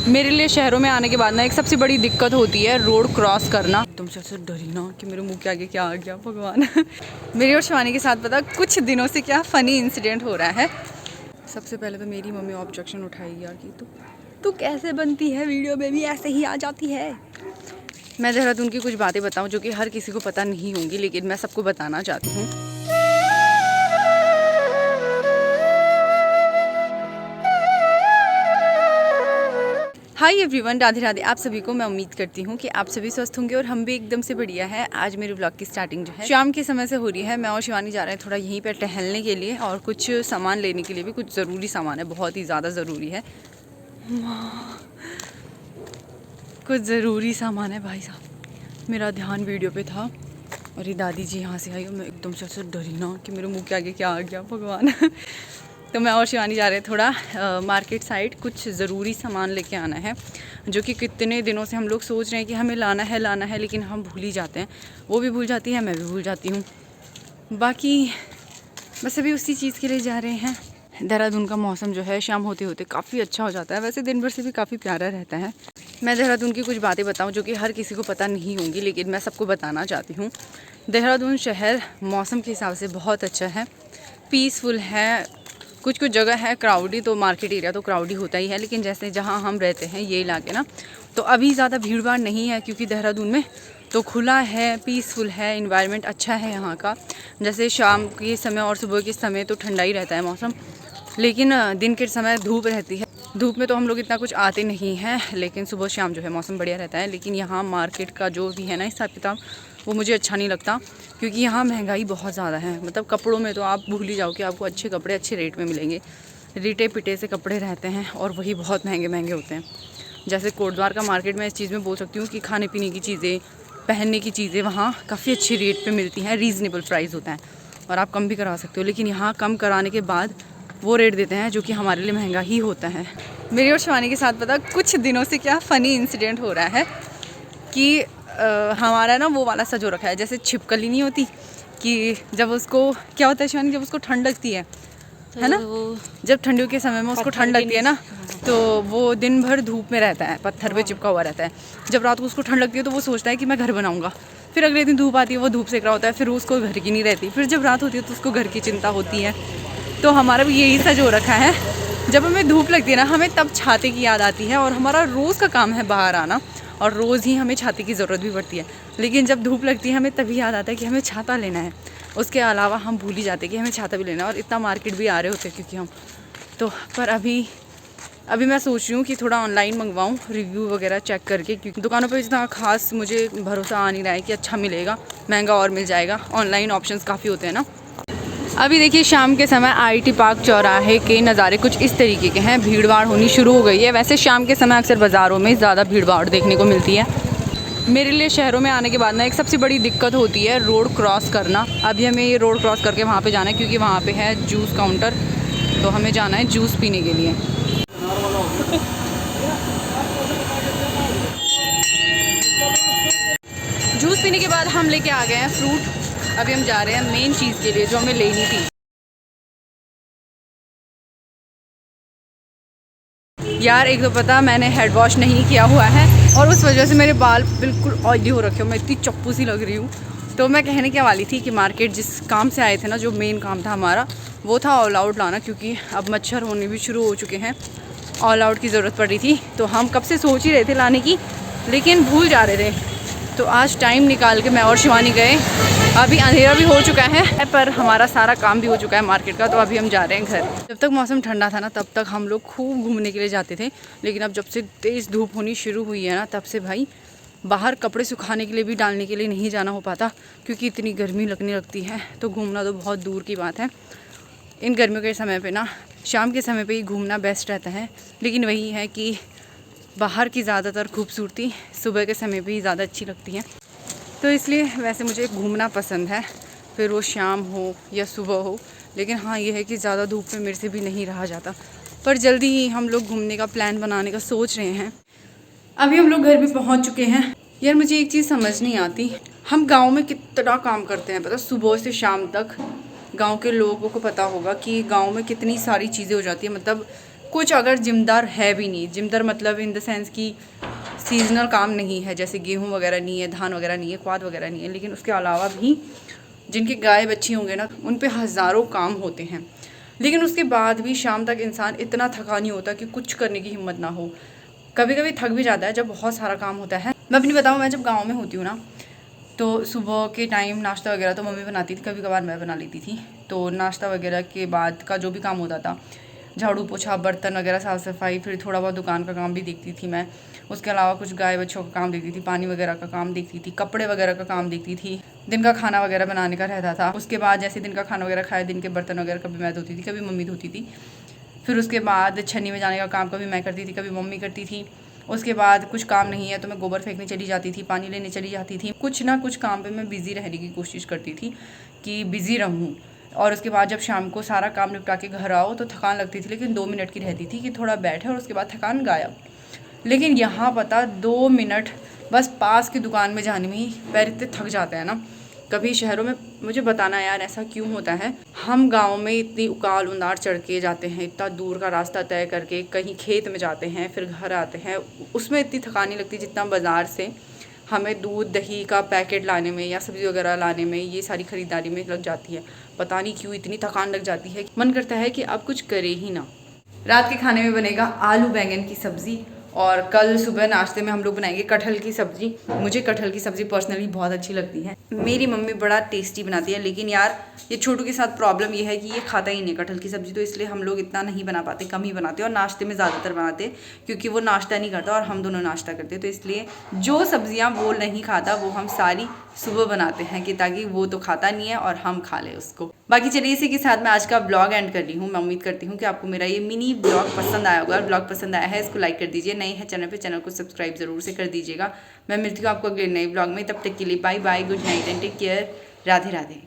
मेरे लिए शहरों में आने के बाद ना एक सबसे बड़ी दिक्कत होती है रोड क्रॉस करना। एकदम से डरी ना कि मेरे मुंह के आगे क्या आ गया भगवान। मेरी और शिवानी के साथ पता कुछ दिनों से क्या फ़नी इंसिडेंट हो रहा है। सबसे पहले तो मेरी मम्मी ऑब्जेक्शन उठाएगी यार कि तू कैसे बनती है वीडियो में भी ऐसे ही आ जाती है। मैं देहरादून की कुछ बातें बताऊँ जो कि हर किसी को पता नहीं होंगी, लेकिन मैं सबको बताना चाहती हूँ। हाय एवरीवन, राधे राधे आप सभी को। मैं उम्मीद करती हूँ कि आप सभी स्वस्थ होंगे और हम भी एकदम से बढ़िया है। आज मेरे ब्लॉग की स्टार्टिंग जो है शाम के समय से हो रही है। मैं और शिवानी जा रहे हैं थोड़ा यहीं पे टहलने के लिए और कुछ सामान लेने के लिए भी। कुछ ज़रूरी सामान है, बहुत ही ज़्यादा ज़रूरी है। कुछ ज़रूरी सामान है भाई साहब। मेरा ध्यान वीडियो पे था और ये दादी जी यहाँ से आई और मैं एकदम से डरी ना कि मेरे मुँह के आगे क्या आ गया भगवान। तो मैं और शिवानी जा रहे हैं थोड़ा मार्केट साइड। कुछ ज़रूरी सामान लेके आना है जो कि कितने दिनों से हम लोग सोच रहे हैं कि हमें लाना है, लेकिन हम भूल ही जाते हैं। वो भी भूल जाती है, मैं भी भूल जाती हूँ। बाकी बस अभी उसी चीज़ के लिए जा रहे हैं। देहरादून का मौसम जो है शाम होते होते काफ़ी अच्छा हो जाता है। वैसे दिन भर से भी काफ़ी प्यारा रहता है। मैं देहरादून की कुछ बातें बताऊँ जो कि हर किसी को पता नहीं होंगी, लेकिन मैं सबको बताना चाहती हूँ। देहरादून शहर मौसम के हिसाब से बहुत अच्छा है, पीसफुल है। कुछ जगह है क्राउडी, तो मार्केट एरिया तो क्राउडी होता ही है, लेकिन जैसे जहाँ हम रहते हैं ये इलाके ना, तो अभी ज़्यादा भीड़ भाड़ नहीं है क्योंकि देहरादून में तो खुला है, पीसफुल है, इन्वायरमेंट अच्छा है यहाँ का। जैसे शाम के समय और सुबह के समय तो ठंडा ही रहता है मौसम, लेकिन दिन के समय धूप रहती है। धूप में तो हम लोग इतना कुछ आते नहीं हैं, लेकिन सुबह शाम जो है मौसम बढ़िया रहता है। लेकिन यहाँ मार्केट का जो भी है ना हिसाब किताब, वो मुझे अच्छा नहीं लगता क्योंकि यहाँ महंगाई बहुत ज़्यादा है। मतलब कपड़ों में तो आप भूल ही जाओ कि आपको अच्छे कपड़े अच्छे रेट में मिलेंगे। रीटे पिटे से कपड़े रहते हैं और वही बहुत महंगे महंगे होते हैं। जैसे कोटद्वार का मार्केट में इस चीज़ में बोल सकती हूँ कि खाने पीने की चीज़ें, पहनने की चीज़ें वहाँ काफ़ी अच्छी रेट पे मिलती हैं, रीज़नेबल प्राइस होता है और आप कम भी करा सकते हो। लेकिन यहाँ कम कराने के बाद वो रेट देते हैं जो कि हमारे लिए महंगा ही होता है। मेरी और शिवानी के साथ पता कुछ दिनों से क्या फ़नी इंसिडेंट हो रहा है कि हमारा ना वो वाला सजो रखा है, जैसे छिपकली नहीं होती कि जब उसको क्या होता है शिवानी, जब उसको ठंड लगती है ना, जब ठंडियों के समय में उसको ठंड लगती है ना, तो वो दिन भर धूप में रहता है, पत्थर पे चिपका हुआ रहता है। जब रात को उसको ठंड लगती है तो वो सोचता है कि मैं घर बनाऊंगा। फिर अगले दिन धूप आती है, वो धूप सेक रहा होता है, फिर उसको घर की नहीं रहती। फिर जब रात होती है तो उसको घर की चिंता होती है। तो हमारा भी यही सजो रखा है। जब हमें धूप लगती है ना, हमें तब छाते की याद आती है और हमारा रोज़ का काम है बाहर आना और रोज़ ही हमें छाते की ज़रूरत भी पड़ती है। लेकिन जब धूप लगती है हमें तभी याद आता है कि हमें छाता लेना है। उसके अलावा हम भूल ही जाते हैं कि हमें छाता भी लेना है। और इतना मार्केट भी आ रहे होते हैं क्योंकि हम तो, पर अभी मैं सोच रही हूँ कि थोड़ा ऑनलाइन मंगवाऊँ, रिव्यू वगैरह चेक करके, क्योंकि दुकानों पर इतना खास मुझे भरोसा आ नहीं रहा है कि अच्छा मिलेगा, महंगा और मिल जाएगा। ऑनलाइन ऑप्शंस काफ़ी होते हैं ना। अभी देखिए शाम के समय आईटी पार्क चौराहे के नज़ारे कुछ इस तरीके के हैं। भीड़ भाड़ होनी शुरू हो गई है। वैसे शाम के समय अक्सर बाज़ारों में ज़्यादा भीड़ भाड़ देखने को मिलती है। मेरे लिए शहरों में आने के बाद ना एक सबसे बड़ी दिक्कत होती है रोड क्रॉस करना। अभी हमें ये रोड क्रॉस करके वहाँ पे जाना है क्योंकि वहाँ पे है जूस काउंटर, तो हमें जाना है जूस पीने के लिए। जूस पीने के बाद हम लेके आ गए हैं फ्रूट। अभी हम जा रहे हैं मेन चीज़ के लिए जो हमें लेनी थी। यार एक तो पता मैंने हेड वॉश नहीं किया हुआ है और उस वजह से मेरे बाल बिल्कुल ऑयली हो रखे हो। मैं इतनी चप्पू सी लग रही हूँ। तो मैं कहने क्या वाली थी कि मार्केट जिस काम से आए थे ना, जो मेन काम था हमारा, वो था ऑल आउट लाना, क्योंकि अब मच्छर होने भी शुरू हो चुके हैं। ऑल आउट की ज़रूरत पड़ रही थी, तो हम कब से सोच ही रहे थे लाने की, लेकिन भूल जा रहे थे। तो आज टाइम निकाल के मैं और शिवानी गए। अभी अंधेरा भी हो चुका है पर हमारा सारा काम भी हो चुका है मार्केट का। तो अभी हम जा रहे हैं घर। जब तक मौसम ठंडा था ना, तब तक हम लोग खूब घूमने के लिए जाते थे, लेकिन अब जब से तेज़ धूप होनी शुरू हुई है ना, तब से भाई बाहर कपड़े सुखाने के लिए भी डालने के लिए नहीं जाना हो पाता, क्योंकि इतनी गर्मी लगने लगती है। तो घूमना तो बहुत दूर की बात है। इन गर्मियों के समय पे ना शाम के समय पे ही घूमना बेस्ट रहता है, लेकिन वही है कि बाहर की ज़्यादातर खूबसूरती सुबह के समय पे ही ज़्यादा अच्छी लगती है। तो इसलिए वैसे मुझे घूमना पसंद है, फिर वो शाम हो या सुबह हो। लेकिन हाँ ये है कि ज़्यादा धूप में मेरे से भी नहीं रहा जाता। पर जल्दी ही हम लोग घूमने का प्लान बनाने का सोच रहे हैं। अभी हम लोग घर भी पहुंच चुके हैं। यार मुझे एक चीज़ समझ नहीं आती, हम गांव में कितना काम करते हैं पता, सुबह से शाम तक। गांव के लोगों को पता होगा कि गांव में कितनी सारी चीज़ें हो जाती है। मतलब कुछ अगर जिम्मेदार है भी नहीं, जिम्मेदार मतलब इन द सेंस कि सीजनल काम नहीं है, जैसे गेहूँ वगैरह नहीं है, धान वगैरह नहीं है, क्वाद वगैरह नहीं है, लेकिन उसके अलावा भी जिनके गाय बच्ची होंगे ना, उन पे हज़ारों काम होते हैं, लेकिन उसके बाद भी शाम तक इंसान इतना थका नहीं होता कि कुछ करने की हिम्मत ना हो। कभी कभी थक भी जाता है जब बहुत सारा काम होता है। मैं अपनी बताऊँ, मैं जब गाँव में होती हूँ ना, तो सुबह के टाइम नाश्ता वगैरह तो मम्मी बनाती थी, कभी कभार मैं बना लेती थी। तो नाश्ता वगैरह के बाद का जो भी काम होता था, झाड़ू पोछा, बर्तन वगैरह, साफ़ सफाई, फिर थोड़ा बहुत दुकान का काम भी देखती थी मैं। उसके अलावा कुछ गाय बच्चों का काम देखती थी, पानी वगैरह का काम देखती थी, कपड़े वगैरह का काम देखती थी, दिन का खाना वगैरह बनाने का रहता था। उसके बाद जैसे दिन का खाना वगैरह खाया, दिन के बर्तन वगैरह कभी मैं धोती थी, कभी मम्मी धोती थी। फिर उसके बाद छन्नी में जाने का काम कभी मैं करती थी, कभी मम्मी करती थी। उसके बाद कुछ काम नहीं है तो मैं गोबर फेंकने चली जाती थी, पानी लेने चली जाती थी। कुछ ना कुछ काम पे मैं बिज़ी रहने की कोशिश करती थी कि बिज़ी रहूँ। और उसके बाद जब शाम को सारा काम निपटा के घर आओ तो थकान लगती थी, लेकिन 2 मिनट की रहती थी कि थोड़ा बैठे, और उसके बाद थकान गायब। लेकिन यहाँ पता 2 मिनट बस पास की दुकान में जाने में ही पैर इतने थक जाते हैं ना। कभी शहरों में मुझे बताना यार ऐसा क्यों होता है। हम गांव में इतनी उकाल उनार चढ़ के जाते हैं, इतना दूर का रास्ता तय करके कहीं खेत में जाते हैं, फिर घर आते हैं, उसमें इतनी थकान नहीं लगती जितना बाज़ार से हमें दूध दही का पैकेट लाने में या सब्ज़ी वगैरह लाने में, ये सारी ख़रीदारी में लग जाती है। पता नहीं क्यों इतनी थकान लग जाती है, मन करता है कि अब कुछ करे ही ना। रात के खाने में बनेगा आलू बैंगन की सब्ज़ी, और कल सुबह नाश्ते में हम लोग बनाएंगे कटहल की सब्ज़ी। मुझे कटहल की सब्ज़ी पर्सनली बहुत अच्छी लगती है, मेरी मम्मी बड़ा टेस्टी बनाती है। लेकिन यार ये छोटू के साथ प्रॉब्लम ये है कि ये खाता ही नहीं कटहल की सब्ज़ी, तो इसलिए हम लोग इतना नहीं बना पाते, कम ही बनाते और नाश्ते में ज़्यादातर बनाते, क्योंकि वो नाश्ता नहीं करता और हम दोनों नाश्ता करते। तो इसलिए जो सब्ज़ियाँ वो नहीं खाता वो हम सारी सुबह बनाते हैं, कि ताकि वो तो खाता नहीं है और हम खा लें उसको। बाकी चलिए इसी के साथ मैं आज का ब्लॉग एंड कर रही हूँ। मैं उम्मीद करती हूँ कि आपको मेरा ये मिनी ब्लॉग पसंद आया होगा। ब्लॉग पसंद आया है इसको लाइक कर दीजिए, नए हैं चैनल पे चैनल को सब्सक्राइब जरूर से कर दीजिएगा। मैं मिलती हूँ आपको अगले नए ब्लॉग में, तब तक के लिए bye bye, good night and take care, Radhe Radhe.